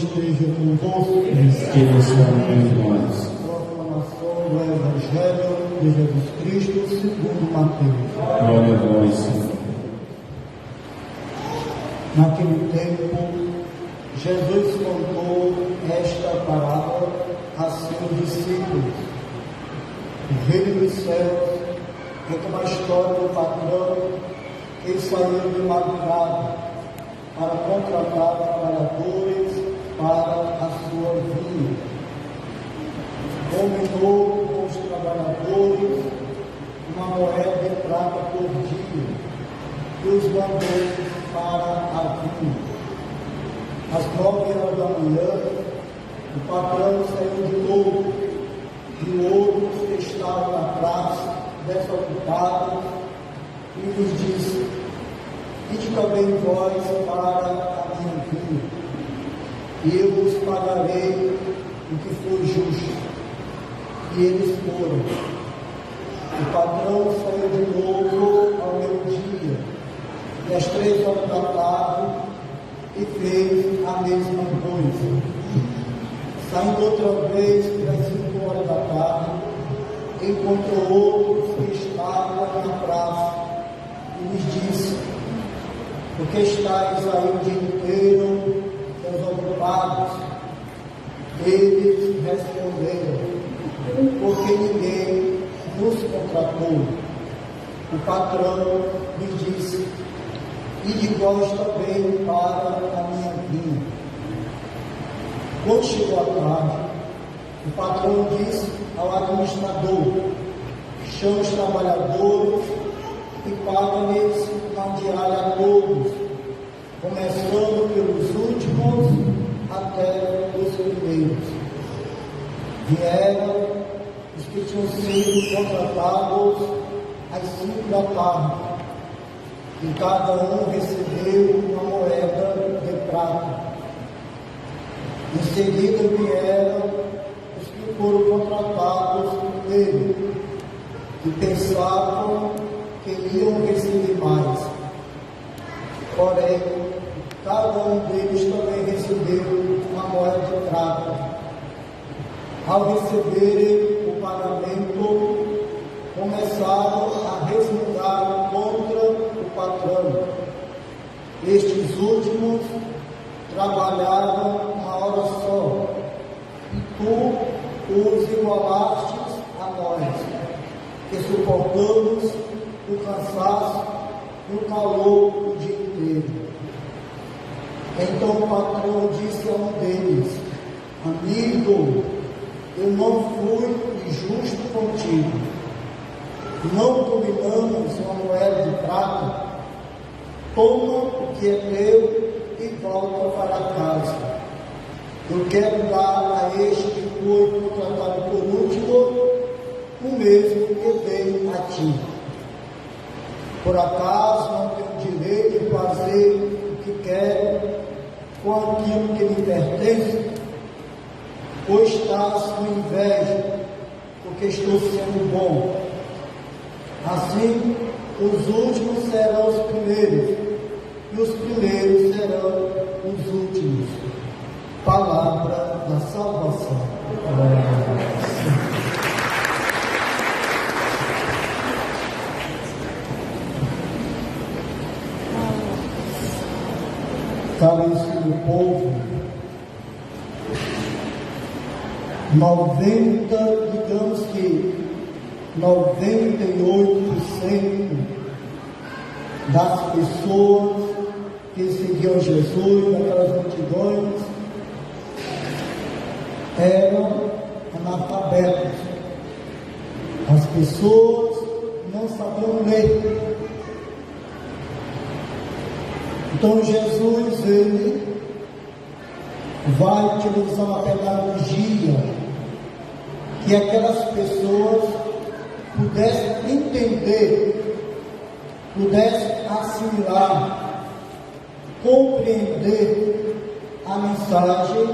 esteja convosco. Esteja sobre nós. Proclamação do Evangelho de Jesus Cristo segundo Mateus. Glória a vós, Senhor. Naquele tempo, Jesus contou esta parábola a seus discípulos. O reino dos céus é como a história do patrão que saiu de madrugada para contratar trabalhadores para a sua vinha. Combinou com os trabalhadores uma moeda de prata por dia e os mandou para a vinha. Às 9h da manhã, o patrão saiu de novo e outros que estavam na praça, desocupados, e lhes disse: ide também vós para a minha vinha, e eu vos pagarei o que for justo. E eles foram. O patrão saiu de novo ao meio-dia, e às 3h da tarde, e fez a mesma coisa. Saindo outra vez pelas 5h da tarde, encontrou outros que estavam na praça, e lhes disse: por que estáis aí o dia inteiro desocupados? Eles responderam: porque ninguém nos contratou. O patrão lhes disse: ide vós também para a minha vinha. Quando chegou a tarde, o patrão disse ao administrador: chama os trabalhadores e paga-lhes uma diária a todos, começando pelos últimos até os primeiros. Vieram os que tinham sido contratados às 5h da tarde, e cada um recebeu uma moeda de prata. Em seguida vieram os que foram contratados primeiro, e pensavam que iam receber mais. Porém, cada um deles também recebeu uma moeda de prata. Ao receberem o pagamento, começaram a resmungar contra o patrão. Estes últimos trabalharam uma hora só, e tu os igualastes a nós, que suportamos o cansaço e o calor o dia inteiro. Então o patrão disse a um deles: amigo, eu não fui injusto contigo. Não combinamos uma moeda de prata? Toma o que é teu e volta para casa. Eu quero dar a este que foi contratado por último o mesmo que dei a ti. Por acaso não tenho direito de fazer o que quero com aquilo que me pertence? Ou estás com inveja, porque estou sendo bom? Assim, os últimos serão os primeiros, e os primeiros serão os últimos. Palavra da salvação. Caríssimo povo, 98% das pessoas que seguiam Jesus naquelas multidões eram analfabetos. As pessoas não sabiam ler. Então Jesus, ele vai utilizar uma pedagogia que aquelas pessoas pudessem entender, pudessem assimilar, compreender a mensagem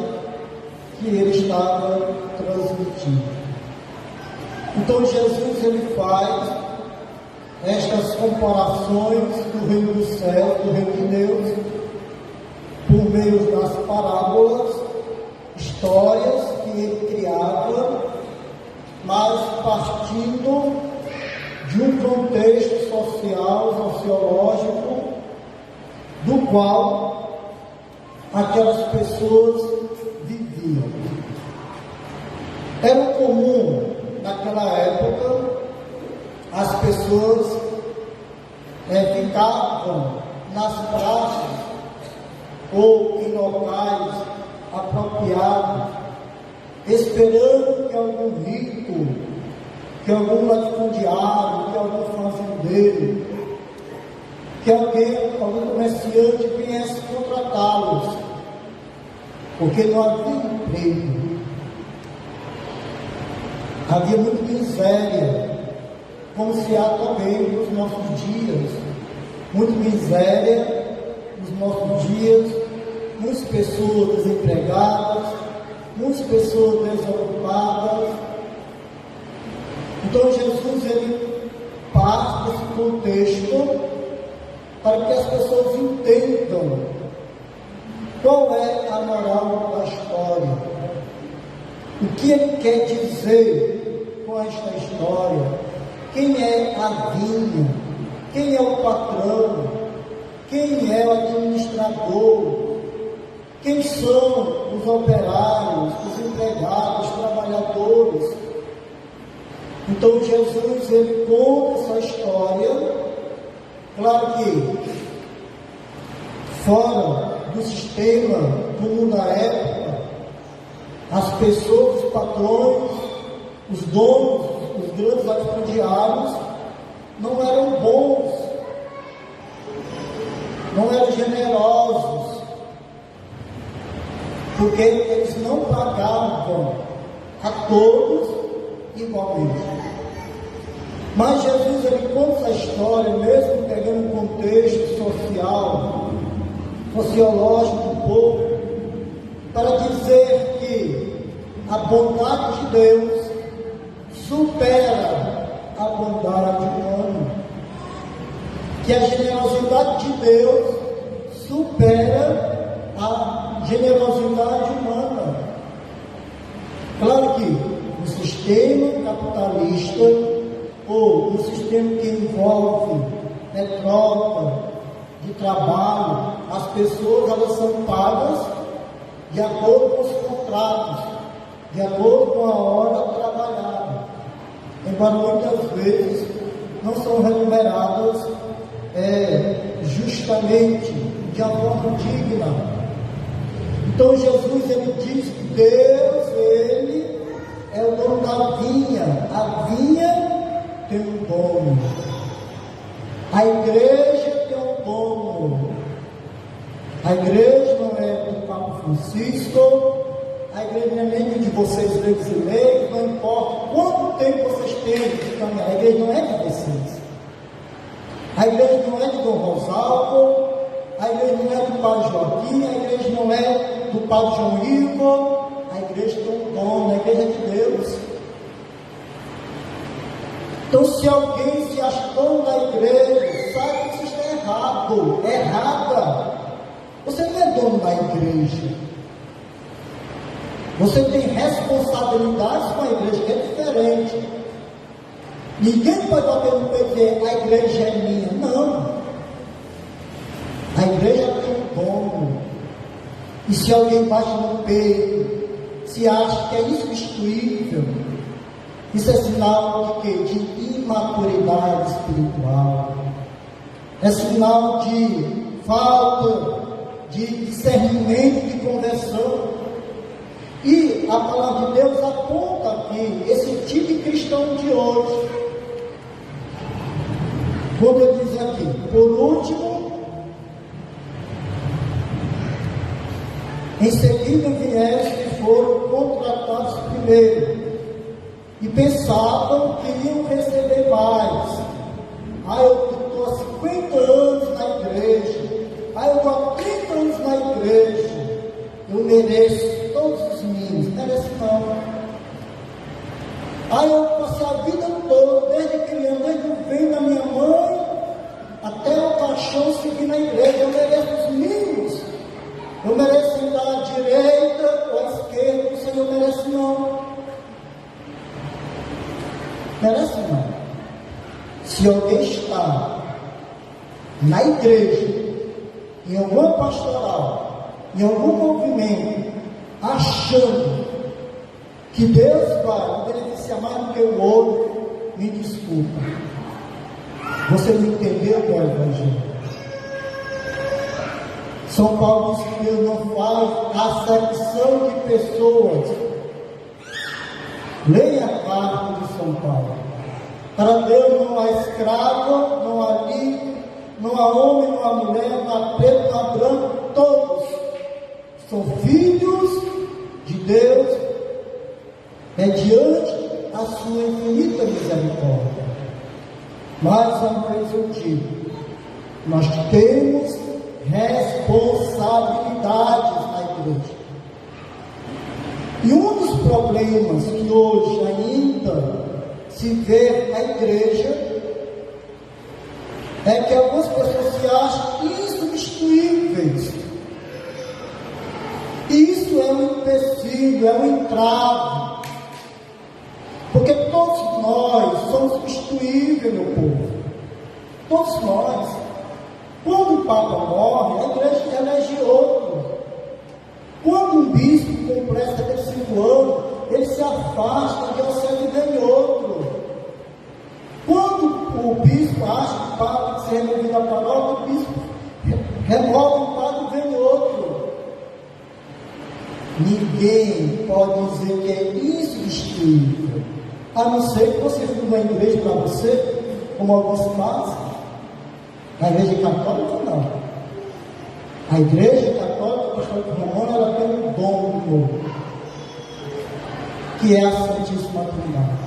que ele estava transmitindo. Então Jesus, ele faz estas comparações do reino do céu, do reino de Deus, por meio das parábolas, social, sociológico, do qual aquelas pessoas viviam. Era comum, naquela época, as pessoas ficavam nas praças ou em locais apropriados, esperando que algum rico, que algum latifundiário, que algum fazendeiro, que algum comerciante viesse contratá-los, porque não havia emprego. Havia muita miséria, como se há também nos nossos dias. Muita miséria nos nossos dias, muitas pessoas desempregadas, muitas pessoas desocupadas. Então Jesus, ele parte desse contexto para que as pessoas entendam qual é a moral da história. O que ele quer dizer com esta história? Quem é a vinha? Quem é o patrão? Quem é o administrador? Quem são os operários, os empregados, os trabalhadores? Então Jesus, ele conta essa história. Claro que fora do sistema do mundo da época, as pessoas, os patrões, os donos, os grandes latifundiários não eram bons, não eram generosos, porque eles não pagavam a todos igualmente. Mas Jesus, ele conta essa história, mesmo pegando um contexto social, sociológico do povo, para dizer que a bondade de Deus supera a bondade humana, que a generosidade de Deus supera a generosidade humana. Claro que no sistema capitalista, ou no sistema que envolve troca de trabalho, as pessoas, elas são pagas de acordo com os contratos, de acordo com a hora trabalhada, embora muitas vezes não são remuneradas justamente, de uma forma digna. Então Jesus, ele diz que Deus, ele é o dono da vinha. A vinha tem um dono, a igreja tem um dono. A igreja não é do Papa Francisco, a igreja não é nem de vocês, leigos e leigos, não importa quanto tempo vocês têm de caminhar, a igreja não é de vocês. A igreja não é de Dom Rosalvo, a igreja não é do Padre Joaquim, a igreja não é do Padre João Ivo, a igreja tem um dono, a igreja é de Deus. Então, se alguém se acha dono da igreja, sabe que isso está errado, errada. Você não é dono da igreja. Você tem responsabilidades com a igreja, que é diferente. Ninguém pode bater no peito e dizer, a igreja é minha. Não. A igreja tem um dono. E se alguém bate no peito, se acha que é insubstituível, isso é sinal de quê? De imaturidade espiritual. É sinal de falta de discernimento, de conversão. E a palavra de Deus aponta aqui esse tipo de cristão de hoje. Quando ele diz aqui, por último, em seguida vieram que foram contratados primeiro e pensavam que iam receber mais. Eu estou há 50 anos na igreja, eu estou há 30 anos na igreja, eu mereço todos os mínimos. Merece não. Eu passei a vida toda, desde criança, desde o ventre da minha mãe até o caixão, seguir na igreja. Eu mereço os mínimos. Eu mereço sentar à direita ou à esquerda. O Senhor merece não. Merece não. Se alguém está na igreja, em alguma pastoral, em algum movimento, achando que Deus vai beneficiar mais do que o outro, me desculpa, você não entendeu o Evangelho. São Paulo diz que Deus não faz acepção de pessoas. Leia a carta de São Paulo. Para Deus não há escravo, não há livre, não há homem, não há mulher, não há preto, não há branco, todos são filhos de Deus, mediante a sua infinita misericórdia. Mais uma vez eu digo, nós temos responsabilidades na igreja. E um dos problemas que hoje ainda se vê na igreja é que algumas pessoas se acham insubstituíveis. Isso é um empecilho, é um entrave. Porque todos nós somos substituíveis, meu povo. Todos nós. Quando o Papa morre, a igreja elege outro. Quando um bispo completa 35 anos, ele se afasta e diocese vem outro. Quando o bispo acha que o padre tem que ser removido da paróquia, o bispo remove o padre e vem outro. Ninguém pode dizer que é insubstituível, a não ser que você fique uma igreja para você, como alguns fazem. A igreja católica não. A igreja católica, apostólica romana, ela tem um dom novo, que é a Santíssima Trindade.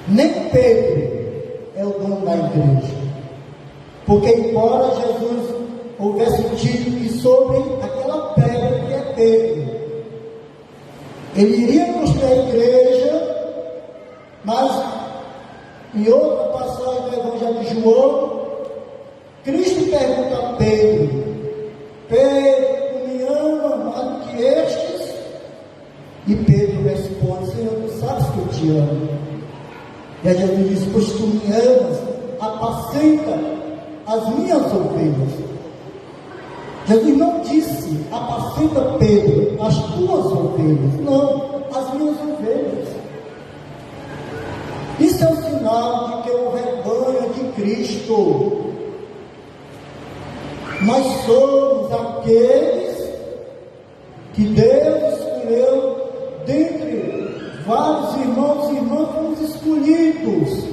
Nem Pedro é o dono da igreja, porque embora Jesus houvesse dito que sobre aquela pedra que é Pedro, ele iria construir a igreja, mas em outra passagem do Evangelho de João, Cristo pergunta a Pedro: Pedro, tu me ama mais do que estes? E Pedro responde: Senhor, tu sabes que eu te amo. E aí Jesus diz: pois tu me amas, apacenta as minhas ovelhas. Jesus não disse: apacenta, Pedro, as tuas ovelhas. Não, as minhas ovelhas. Isso é um sinal de que o rebanho de Cristo. Nós somos aqueles que Deus escolheu dentre vários irmãos e irmãs, fomos escolhidos.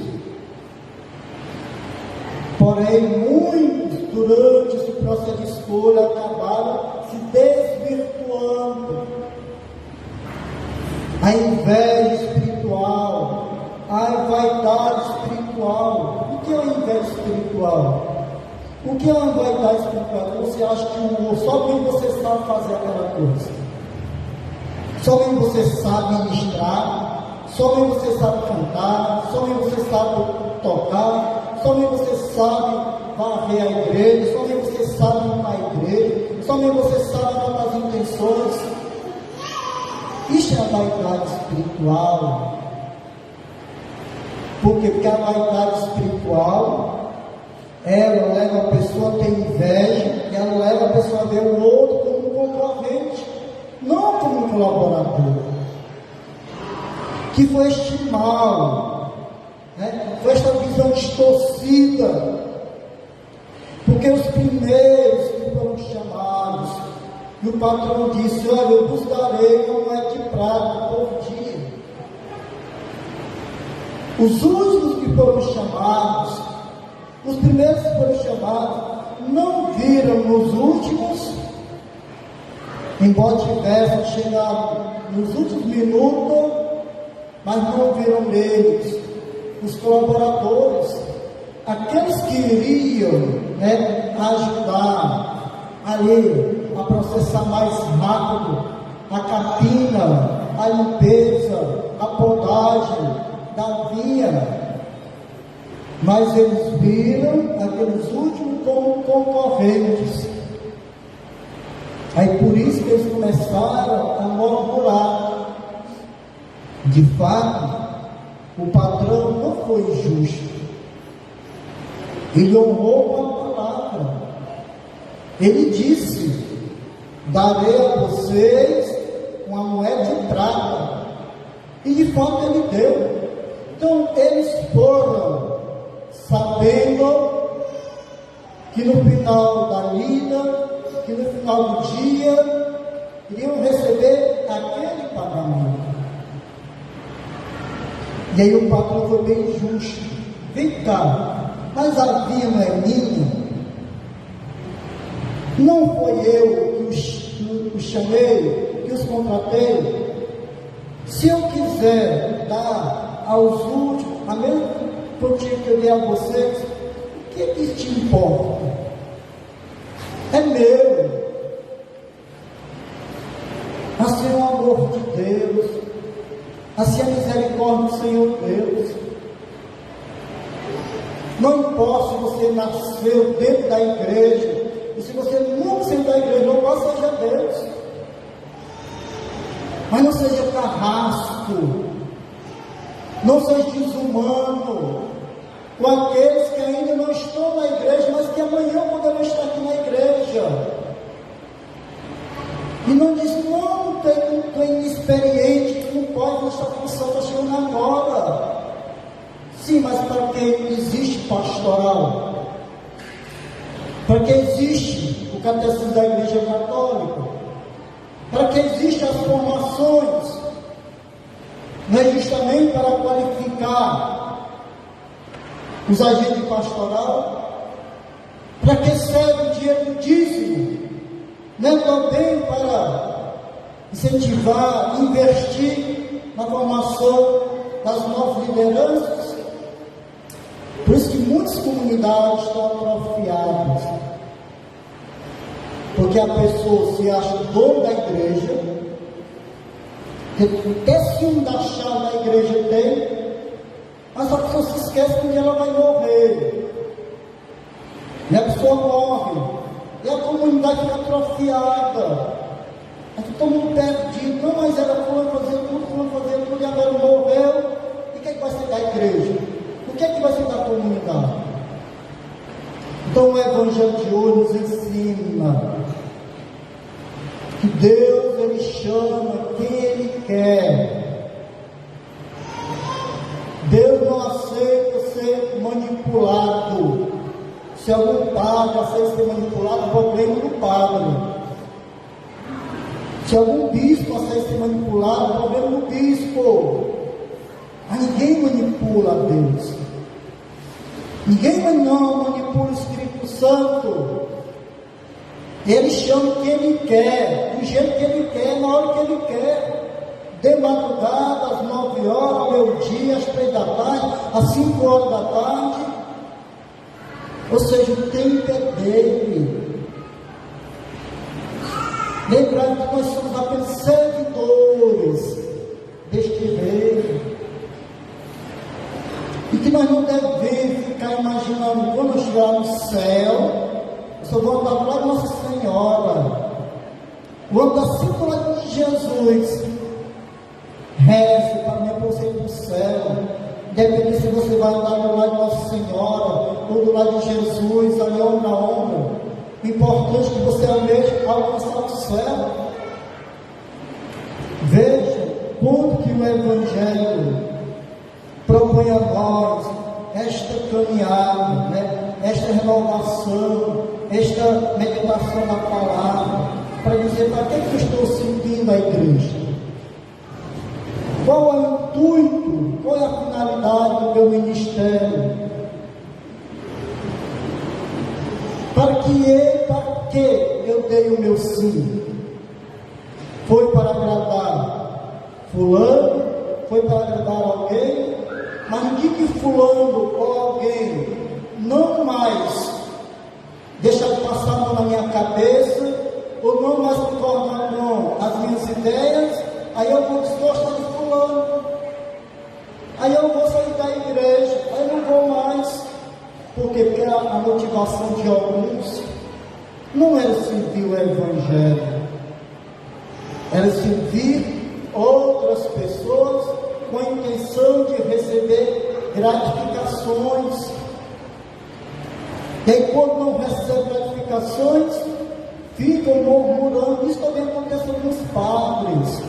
Porém, muitos, durante esse processo de escolha, acabaram se desvirtuando. A inveja espiritual, a vaidade espiritual. O que é a inveja espiritual? O que é uma vaidade espiritual? Você acha que somente você sabe fazer aquela coisa, somente você sabe ministrar, somente você sabe cantar, somente você sabe tocar, somente você sabe varrer a igreja, somente você sabe limpar a igreja, somente você sabe anotar as intenções. Isso é a vaidade espiritual. Por quê? Porque a vaidade espiritual, ela leva a pessoa a ter inveja, e ela leva a pessoa a ver o outro como um concorrente, não como um colaborador, que foi este mal, foi esta visão distorcida, porque os primeiros que foram chamados, e o patrão disse: olha, eu vos darei como é de prata por dia. Os últimos que foram chamados, os primeiros que foram chamados, não viram nos últimos, embora tivessem chegado nos últimos minutos, mas não viram neles os colaboradores, aqueles que iriam ajudar ali a processar mais rápido a capina, a limpeza, a podagem da vinha. Mas eles viram aqueles últimos como concorrentes. Aí por isso que eles começaram a murmurar. De fato, o patrão não foi justo. Ele honrou com a palavra. Ele disse: darei a vocês uma moeda de prata. E de fato ele deu. Então eles foram sabendo que no final da lida, que no final do dia, iriam receber aquele pagamento. E aí o patrão foi bem justo. Vem cá, mas havia uma minha. Não foi eu que os chamei, que os contratei. Se eu quiser dar aos últimos, a mesma quantia que eu dei a vocês, o que te importa? É meu. Assim é o amor de Deus, assim é a misericórdia do Senhor Deus. Não importa se você nasceu dentro da igreja, e se você nunca saiu da igreja, não possa seja Deus. Mas não seja carrasco, não seja desumano com aqueles que ainda não estão na igreja, mas que amanhã poderão estar aqui na igreja. E não diz, não, tu é inexperiente, tu não pode nessa função, está chegando agora. Sim, mas para que existe pastoral? Para que existe o catecismo da Igreja Católica? Para que existem as formações? Não é justamente para qualificar os agentes pastoral? Para que serve o dinheiro do dízimo? Não é também para incentivar, investir na formação das novas lideranças? Por isso que muitas comunidades estão atrofiadas, porque a pessoa se acha dono da igreja, até ciúme da chave da igreja tem, mas a pessoa se esquece que um dia ela vai morrer, e a pessoa morre, e a comunidade fica atrofiada, aí todo mundo perdido. Não, mas era fulano fazer tudo, e agora morreu, e o que é que vai ser da igreja? O que é que vai ser da comunidade? Então o Evangelho de hoje nos ensina que Deus, Ele chama quem Ele quer. Deus não aceita ser manipulado. Se algum padre aceita ser manipulado, o problema do padre. Se algum bispo aceita ser manipulado, o problema do bispo. Mas ninguém manipula a Deus. Ninguém não manipula o Espírito Santo. Ele chama quem Ele quer, do jeito que Ele quer, na hora que Ele quer. De madrugada, às 9 horas, ao meio-dia, às 3 da tarde, às 5 horas da tarde. Ou seja, o tempo é dele. Lembrando que nós somos apenas servidores deste rei. E que nós não devemos ficar imaginando, quando eu chegar no céu, eu só vou andar do lado de Nossa Senhora, vou andar sempre do lado de Jesus. Reze para mim, para você ir para o céu. Independente se você vai andar do lado de Nossa Senhora ou do lado de Jesus, ali ombro a ombro. O importante é que você almeje alcançar o céu. Veja quanto que o Evangelho propõe a nós esta caminhada, esta renovação, esta meditação da palavra, para dizer para que eu estou seguindo a igreja. Qual é o intuito, qual é a finalidade do meu ministério? Para que eu dei o meu sim? Foi para agradar fulano? Foi para agradar alguém? Mas no dia que fulano ou alguém não mais deixa de passar a mão na minha cabeça, ou não mais concordar com as minhas ideias, aí eu vou desgostar de fulano, aí eu vou sair da igreja, aí eu não vou mais. Por quê? Porque a motivação de alguns não era servir o Evangelho, era servir outras pessoas com a intenção de receber gratificações. E aí, quando não recebe gratificações, ficam murmurando. Isso também acontece com os padres.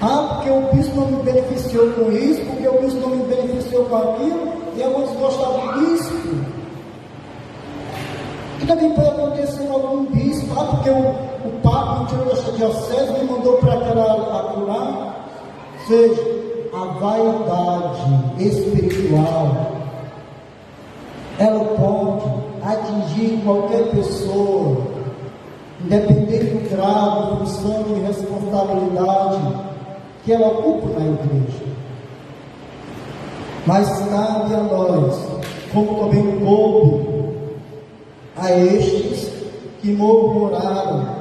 Porque o bispo não me beneficiou com isso, porque o bispo não me beneficiou com aquilo, e eu vou desgostar do bispo. E também pode acontecer com algum bispo, porque o Papa me tirou dessa diocese, me mandou para lá. Ou seja, a vaidade espiritual, ela pode atingir qualquer pessoa, independente do grau, função e responsabilidade que ela ocupa na igreja. Mas cabe a nós, como também coube a estes que murmuraram,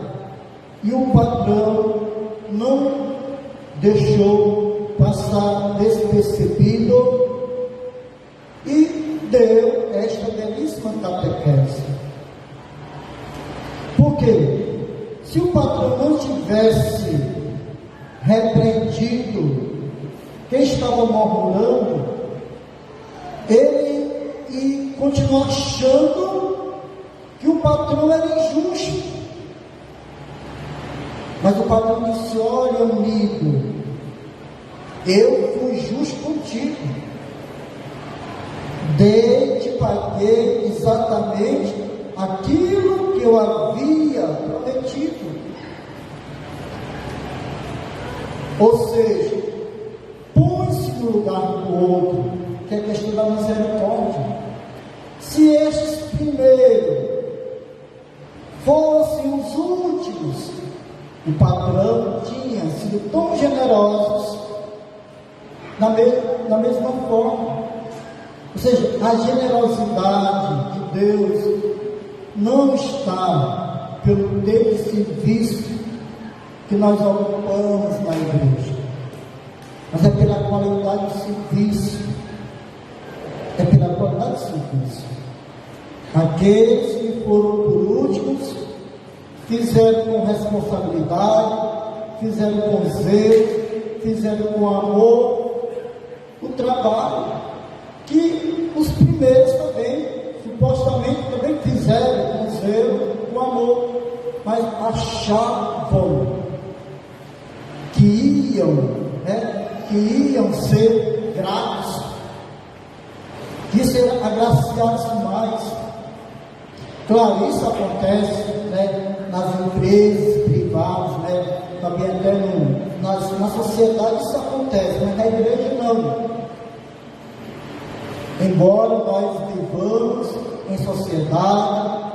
e o patrão não deixou passar despercebido e deu esta belíssima catequese. Por quê? Se o patrão não tivesse repreendido quem estava murmurando, ele ia continuar achando que o patrão era injusto. Mas o patrão disse: olha, amigo, eu fui justo contigo, te paguei exatamente aquilo que eu havia prometido. Ou seja, põe-se no lugar do outro, que é a questão da misericórdia. Se estes primeiro fossem os últimos, o patrão tinha sido tão generosos da mesma forma. Ou seja, a generosidade de Deus não está pelo tempo de serviço que nós ocupamos na igreja, mas é pela qualidade do serviço. É pela qualidade do serviço. Aqueles que foram por últimos fizeram com responsabilidade, fizeram com zelo, fizeram com amor o trabalho que os primeiros também, supostamente, também fizeram com zelo, com amor, mas achavam que iam ser gratos, que seriam agraciados mais. Claro, isso acontece, nas empresas privadas, também até na sociedade isso acontece, mas na igreja não. Embora nós vivamos em sociedade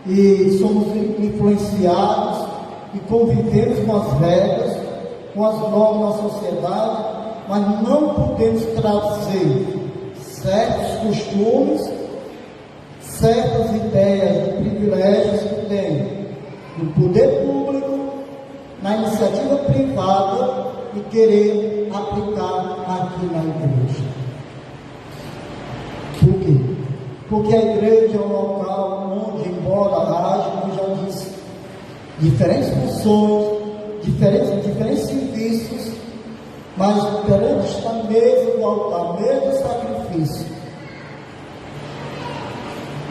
e somos influenciados e convivemos com as regras, com as normas da sociedade, mas não podemos trazer certos costumes, certas ideias de privilégios que tem no poder público, na iniciativa privada, e querer aplicar aqui na igreja. Por quê? Porque a igreja é um local onde, embora haja, como já disse, diferentes funções, diferentes serviços, mas perante esta mesa do altar, mesa do sacrifício,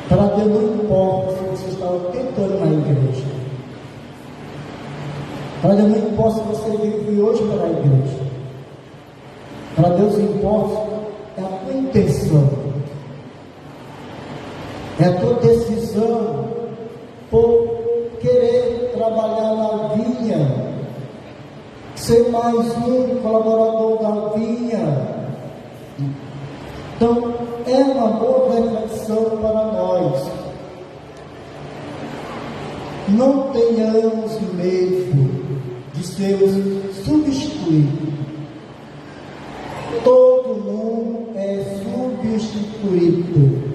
para Deus não importa se você está tentando na igreja, para Deus não importa se você vive hoje para a igreja, para Deus importa é a tua intenção, é a tua decisão por querer trabalhar na vinha, ser mais um colaborador da vinha. Então, é uma boa reflexão para nós. Não tenhamos medo de sermos substituídos. Todo mundo é substituído.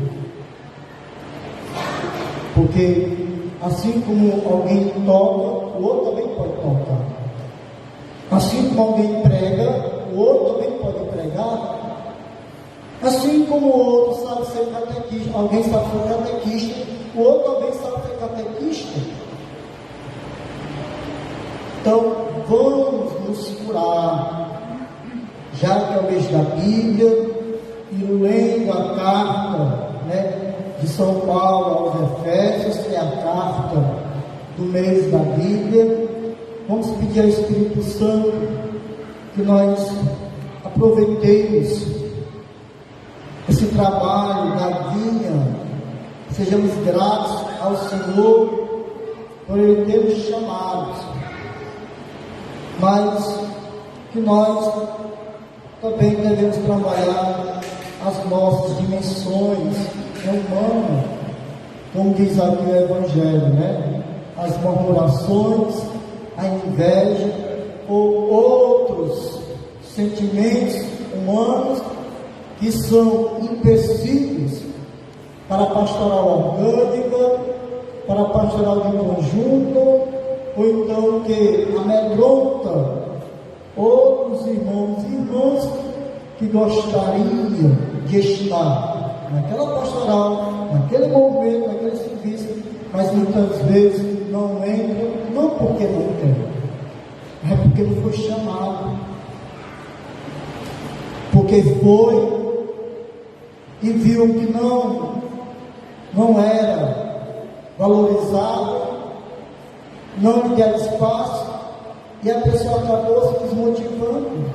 Porque assim como alguém toca, o outro também pode tocar. Assim como alguém prega, o outro também pode pregar. Assim como o outro sabe ser catequista, alguém sabe ser catequista, o outro também sabe ser catequista. Então, vamos nos curar, já que é o mês da Bíblia, e lendo a carta, de São Paulo aos Efésios, que é a carta do mês da Bíblia. Vamos pedir ao Espírito Santo que nós aproveitemos esse trabalho da vinha, sejamos gratos ao Senhor por Ele ter nos chamados, mas que nós também devemos trabalhar as nossas dimensões humanas, como diz aqui o Evangelho, né? As murmurações, a inveja ou outros sentimentos humanos que são empecilhos para a pastoral orgânica, para a pastoral de conjunto, ou então que amedronta outros irmãos e irmãs que gostariam de estar naquela pastoral, naquele movimento, naquele serviço, mas muitas vezes não entram, não porque não querem, é porque não foi chamado, porque foi e viu que não era valorizado, não lhe deram espaço, e a pessoa acabou se desmotivando.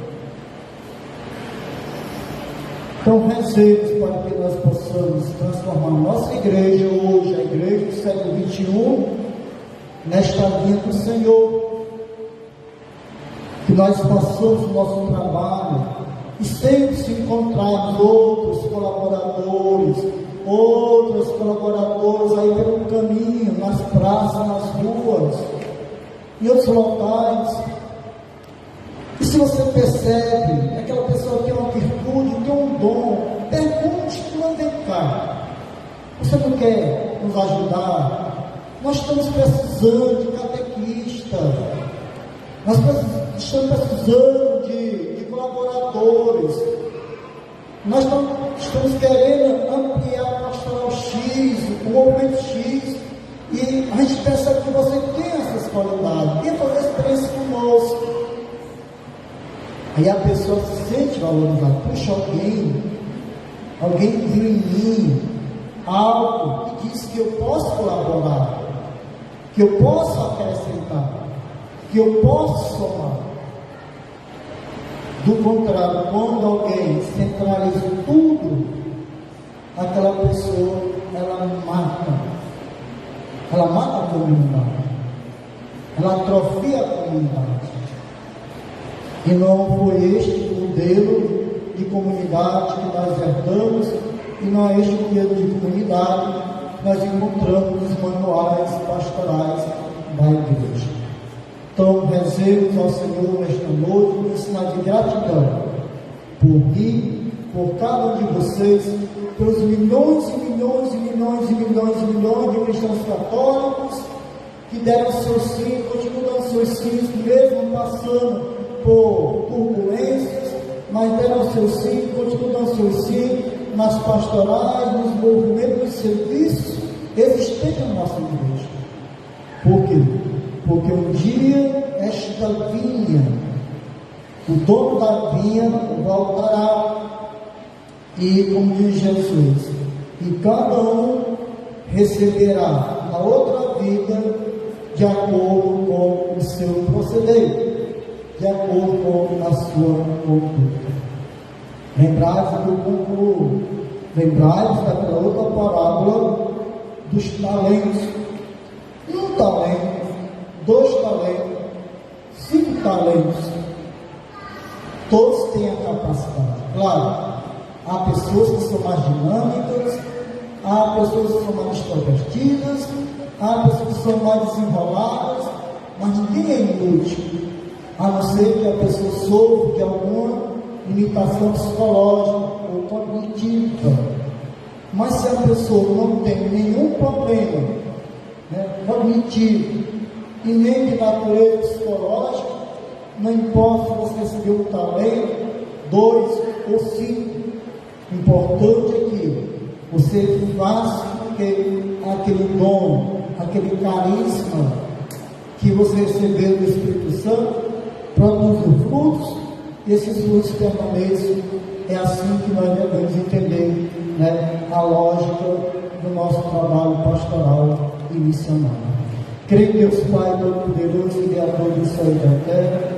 Então rezemos para que nós possamos transformar nossa igreja hoje, a igreja do século XXI, nesta vinha do Senhor, que nós façamos o nosso trabalho e sempre se encontrarmos outros colaboradores aí pelo caminho, nas praças, nas ruas, em outros locais. E se você percebe aquela pessoa que tem uma virtude, tem um dom, pergunte, vem cá, você não quer nos ajudar? Nós estamos precisando de catequista, nós estamos precisando de colaboradores, nós estamos querendo ampliar a pastoral X, o movimento X, e a gente percebe que você tem essas qualidades, quer fazer experiência conosco. Aí a pessoa se sente valorizada. Puxa, alguém viu em mim algo que diz que eu posso colaborar, que eu posso acrescentar, que eu posso somar. Do contrário, quando alguém centraliza tudo, aquela pessoa, ela mata a comunidade, ela atrofia a comunidade. E não foi este o modelo de comunidade que nós herdamos, e não é este o modelo de comunidade que nós encontramos nos manuais pastorais da igreja. Então, rezemos ao Senhor nesta noite, com sinal de gratidão por mim, por cada um de vocês, pelos milhões e milhões e milhões e milhões e milhões de cristãos católicos que deram seus sim, continuam dando seus sim, mesmo passando por turbulências, mas deram seu sim, continuam dando seu sim nas pastorais, nos movimentos, nos serviços existentes na nossa igreja. Por quê? Porque um dia esta vinha, o dono da vinha voltará, e como diz Jesus, e cada um receberá na outra vida de acordo com o seu proceder, de acordo com a sua conduta. Lembrai-vos que eu concluo. Lembrai-vos daquela outra parábola dos talentos. 1 talento, 2 talentos, 5 talentos. Todos têm a capacidade. Claro, há pessoas que são mais dinâmicas, há pessoas que são mais extrovertidas, há pessoas que são mais desenroladas, mas ninguém é inútil, a não ser que a pessoa sofra de alguma limitação psicológica ou cognitiva. Mas se a pessoa não tem nenhum problema, cognitivo e nem de natureza psicológica, não importa se você recebeu um talento, 2 ou 5, o importante é que você faça aquele dom, aquele carisma que você recebeu do Espírito Santo, produza frutos, e esses frutos permaneçam. É assim que nós devemos entender, a lógica do nosso trabalho pastoral e missionário. Creio em Deus Pai Todo-Poderoso, Criador do céu e da terra,